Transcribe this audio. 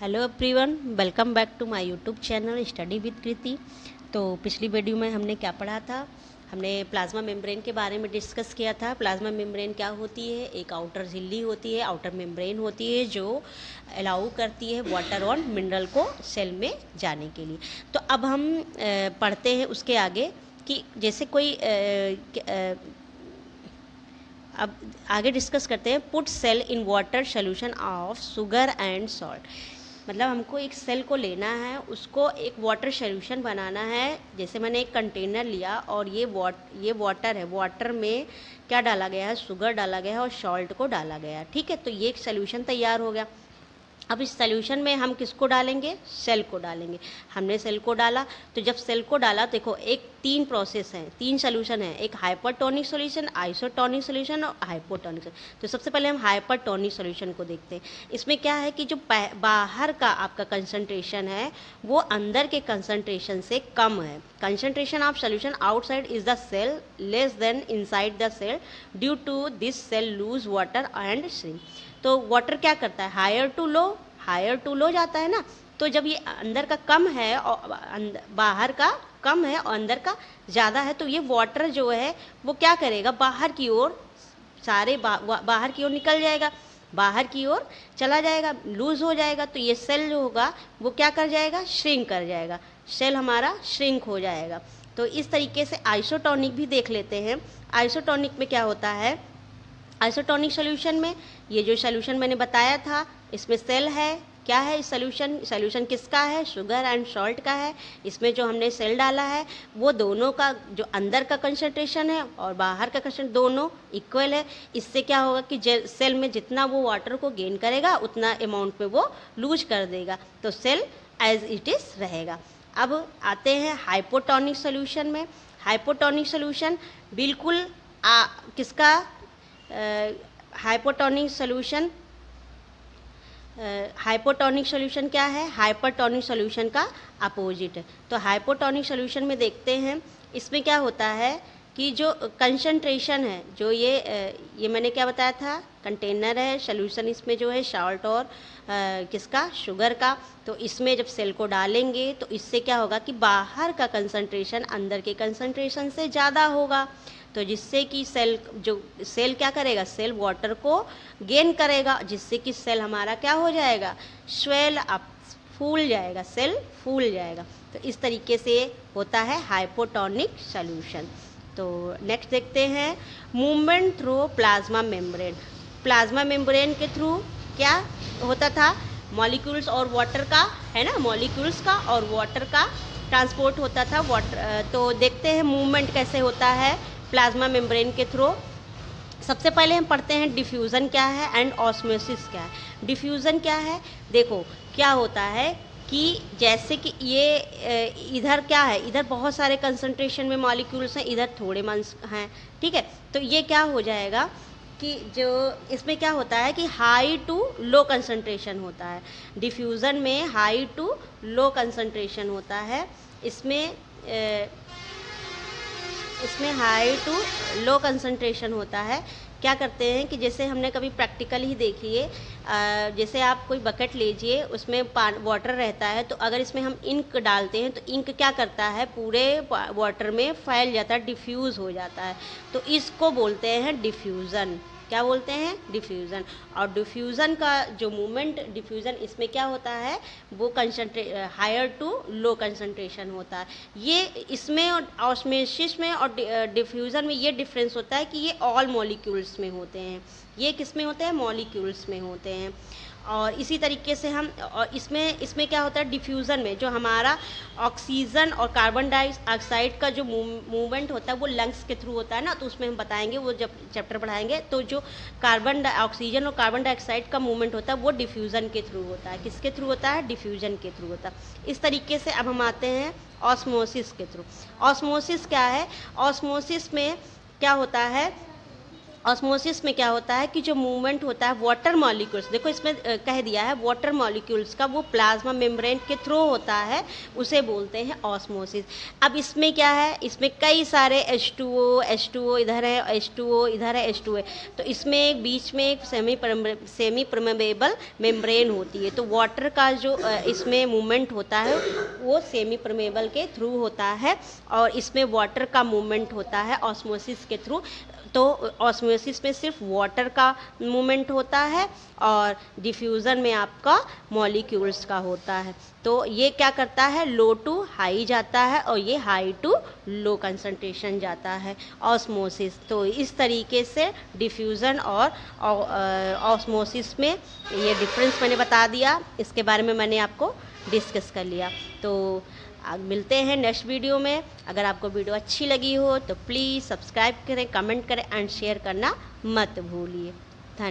Hello everyone, welcome back to my YouTube channel study with Kriti. तो पिछली video में हमने क्या पढ़ा था? हमने प्लाज्मा मेम्ब्रेन के बारे में डिस्कस किया था। प्लाज्मा मेम्ब्रेन क्या होती है? एक आउटर झिल्ली होती है, आउटर मेम्ब्रेन होती है जो अलाउ करती है वाटर और मिनरल को सेल में जाने के लिए। तो अब हम पढ़ते हैं उसके आगे कि जैसे कोई अब आगे डिस्कस करते हैं। Put sell in water solution of sugar and salt. मतलब हमको एक सेल को लेना है, उसको एक वाटर सोल्यूशन बनाना है। जैसे मैंने एक कंटेनर लिया और ये वाटर है, वाटर में क्या डाला गया है? शुगर डाला गया है और सॉल्ट को डाला गया है। ठीक है, तो ये एक सोल्यूशन तैयार हो गया। अब इस सोल्यूशन में हम किसको डालेंगे? सेल को डालेंगे। हमने सेल को डाला, तो जब सेल को डाला, देखो एक तीन प्रोसेस हैं, तीन सोल्यूशन है, एक हाइपरटोनिक सोल्यूशन, आइसोटोनिक सोल्यूशन और हाइपोटोनिक। तो सबसे पहले हम हाइपरटोनिक सोल्यूशन को देखते हैं। इसमें क्या है कि जो बाहर का आपका कंसंट्रेशन है वो अंदर के कंसंट्रेशन से कम है। Concentration of solution outside is the cell less than inside the cell, due to this cell lose water and shrink. तो वाटर क्या करता है? हायर टू लो जाता है ना। तो जब ये अंदर का कम है और बाहर का कम है और अंदर का ज़्यादा है, तो ये वाटर जो है वो क्या करेगा? बाहर की ओर सारे बाहर की ओर निकल जाएगा, बाहर की ओर चला जाएगा, लूज हो जाएगा। तो ये सेल जो होगा वो क्या कर जाएगा? श्रिंक कर जाएगा, सेल हमारा श्रिंक हो जाएगा। तो इस तरीके से आइसोटोनिक भी देख लेते हैं। आइसोटोनिक में क्या होता है? आइसोटोनिक सोल्यूशन में ये जो सोल्यूशन मैंने बताया था, इसमें सेल है। क्या है इस सोल्यूशन किसका है? शुगर एंड सॉल्ट का है। इसमें जो हमने सेल डाला है वो दोनों का जो अंदर का कंसंट्रेशन है और बाहर का कंसंट्रेशन दोनों इक्वल है। इससे क्या होगा कि सेल में जितना वो वाटर को गेन करेगा उतना अमाउंट में वो लूज कर देगा, तो सेल एज इट इज़ रहेगा। अब आते हैं हाइपोटोनिक सोल्यूशन में। हाइपोटोनिक सोल्यूशन बिल्कुल किसका? हाइपोटोनिक सोल्यूशन हाइपोटोनिक सोल्यूशन क्या है? हाइपरटोनिक सोल्यूशन का अपोजिट है। तो हाइपोटोनिक सोल्यूशन में देखते हैं, इसमें क्या होता है कि जो कंसंट्रेशन है, जो ये मैंने क्या बताया था? कंटेनर है, सोल्यूशन इसमें जो है सॉल्ट और किसका? शुगर का। तो इसमें जब सेल को डालेंगे तो इससे क्या होगा कि बाहर का कंसंट्रेशन अंदर के कंसंट्रेशन से ज़्यादा होगा। तो जिससे कि सेल क्या करेगा? सेल वाटर को गेन करेगा, जिससे कि सेल हमारा क्या हो जाएगा? स्वेल अप, फूल जाएगा, सेल फूल जाएगा। तो इस तरीके से होता है हाइपोटोनिक सोल्यूशन। तो नेक्स्ट देखते हैं movement through plasma membrane. Plasma membrane के थ्रू क्या होता था? मॉलिक्यूल्स और वाटर का, है ना, मॉलिक्यूल्स का और वाटर का ट्रांसपोर्ट होता था। वाटर तो देखते हैं मूवमेंट कैसे होता है प्लाज्मा मेम्ब्रेन के थ्रू। सबसे पहले हम पढ़ते हैं डिफ्यूज़न क्या है एंड ऑस्मोसिस क्या है। डिफ्यूज़न क्या है? देखो क्या होता है कि जैसे कि ये इधर क्या है? इधर बहुत सारे कंसंट्रेशन में मॉलिक्यूल्स हैं, इधर थोड़े मंस हैं। ठीक है, तो ये क्या हो जाएगा कि जो इसमें क्या होता है कि हाई टू लो कंसंट्रेशन होता है। डिफ्यूज़न में हाई टू लो कंसंट्रेशन होता है। इसमें हाई टू लो कंसंट्रेशन होता है। क्या करते हैं कि जैसे हमने कभी प्रैक्टिकल ही देखिए, जैसे आप कोई बकेट लीजिए, उसमें वाटर रहता है, तो अगर इसमें हम इंक डालते हैं तो इंक क्या करता है? पूरे वाटर में फैल जाता है, डिफ्यूज़ हो जाता है। तो इसको बोलते हैं डिफ्यूज़न। क्या बोलते हैं? डिफ्यूज़न। और डिफ्यूज़न का जो मूवमेंट, डिफ्यूज़न इसमें क्या होता है? वो हायर टू लो कंसंट्रेशन होता है। ये इसमें और ऑस्मोसिस में और डिफ्यूज़न में ये डिफरेंस होता है कि ये ऑल मॉलिक्यूल्स में होते हैं, ये किस में होते हैं? मॉलिक्यूल्स में होते हैं। और इसी तरीके से हम और इसमें क्या होता है? डिफ्यूज़न में जो हमारा ऑक्सीजन और कार्बन डाइऑक्साइड का जो मूवमेंट होता है वो लंग्स के थ्रू होता है ना, तो उसमें हम बताएंगे, वो जब चैप्टर पढ़ाएंगे। तो जो ऑक्सीजन और कार्बन डाइऑक्साइड का मूवमेंट होता है वो डिफ्यूज़न के थ्रू होता है। किसके थ्रू होता है? डिफ्यूज़न के थ्रू होता है। इस तरीके से अब हम आते हैं ऑस्मोसिस के थ्रू। ऑस्मोसिस क्या है? ऑस्मोसिस में क्या होता है ऑस्मोसिस में क्या होता है कि जो मूवमेंट होता है वाटर मॉलिक्यूल्स, देखो इसमें कह दिया है वाटर मॉलिक्यूल्स का, वो प्लाज्मा मेम्ब्रेन के थ्रू होता है, उसे बोलते हैं ऑस्मोसिस। अब इसमें क्या है, इसमें कई सारे H2O इधर है, H2O इधर है, H2O, तो इसमें एक बीच में एक सेमी परमेबल मेम्ब्रेन होती है। तो वाटर का जो इसमें मूवमेंट होता है वो सेमी परमेबल के थ्रू होता है, और इसमें वाटर का मूवमेंट होता है ऑस्मोसिस के थ्रू। तो ऑस्मोसिस में सिर्फ वाटर का मूवमेंट होता है और डिफ्यूज़न में आपका मॉलिक्यूल्स का होता है। तो ये क्या करता है, लो टू हाई जाता है और ये हाई टू लो कंसंट्रेशन जाता है ऑस्मोसिस। तो इस तरीके से डिफ्यूज़न और ऑस्मोसिस में ये डिफरेंस मैंने बता दिया, इसके बारे में मैंने आपको डिस्कस कर लिया। तो मिलते हैं नेक्स्ट वीडियो में। अगर आपको वीडियो अच्छी लगी हो तो प्लीज़ सब्सक्राइब करें, कमेंट करें एंड शेयर करना मत भूलिए।